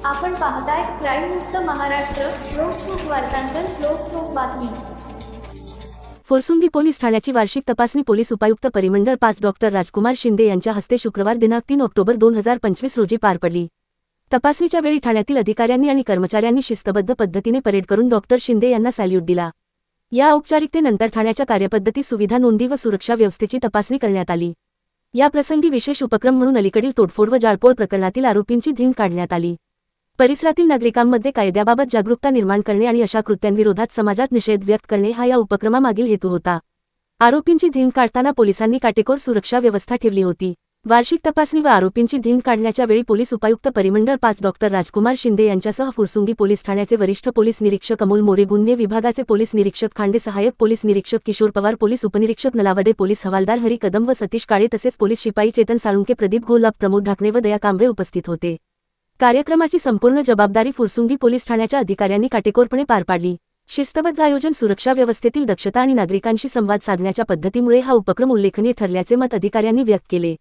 आपण पाहताय क्राईम मुक्त महाराष्ट्र. लोकसुख वार्तांकन, लोकसुख बातमी. फुरसुंगी पोलीस ठाण्याची वार्षिक तपासणी पोलीस उपायुक्त परिमंडळ 5 डॉक्टर राजकुमार शिंदे यांच्या हस्ते शुक्रवार दिनांक 3 ऑक्टोबर 2025 रोजी पार पडली. तपासणीच्या वेळी ठाण्यातील अधिकाऱ्यांनी आणि कर्मचाऱ्यांनी शिस्तबद्ध पद्धतीने परेड करून डॉक्टर शिंदे यांना सॅल्यूट दिला. या औपचारिकतेनंतर ठाण्याच्या कार्यपद्धती, सुविधा, नोंदी व सुरक्षा व्यवस्थेची तपासणी करण्यात आली. या प्रसंगी विशेष उपक्रम म्हणून अलीकडील तोडफोड व जाळपोळ प्रकरणातील आरोपींची धिंड काढण्यात आली. परिसरातील नागरिकांमध्ये कायद्याबाबत जागरूकता निर्माण करणे आणि अशा कृत्यांविरोधात समाजात निषेध व्यक्त करणे हा या उपक्रमामागील हेतू होता. आरोपींची धिंड काढताना पोलिसांनी काटेकोर सुरक्षा व्यवस्था ठेवली होती. वार्षिक तपासणी व आरोपींची धिंड काढण्याच्या वेळी पोलीस उपायुक्त परिमंडळ 5 डॉक्टर राजकुमार शिंदे यांच्यासह फुरसुंगी पोलीस ठाण्याचे वरिष्ठ पोलीस निरीक्षक अमोल मोरे, गुन्हे विभागाचे पोलीस निरीक्षक खांडे, सहाय्यक पोलीस निरीक्षक किशोर पवार, पोलीस उपनिरीक्षक नलावडे, पोलीस हवालदार हरी कदम व सतीश काळे तसेच पोलीस शिपाई चेतन साळुंके, प्रदीप घोलाप, प्रमोद ढाकणे व दया कांबळे उपस्थित होते. कार्यक्रमाची संपूर्ण जबाबदारी फुरसुंगी पोलीस ठाण्याच्या अधिकाऱ्यांनी काटेकोरपणे पार पाडली. शिस्तबद्ध आयोजन, सुरक्षा व्यवस्थेतील दक्षता आणि नागरिकांशी संवाद साधण्याच्या पद्धतीमुळे हा उपक्रम उल्लेखनीय ठरल्याचे मत अधिकाऱ्यांनी व्यक्त केले.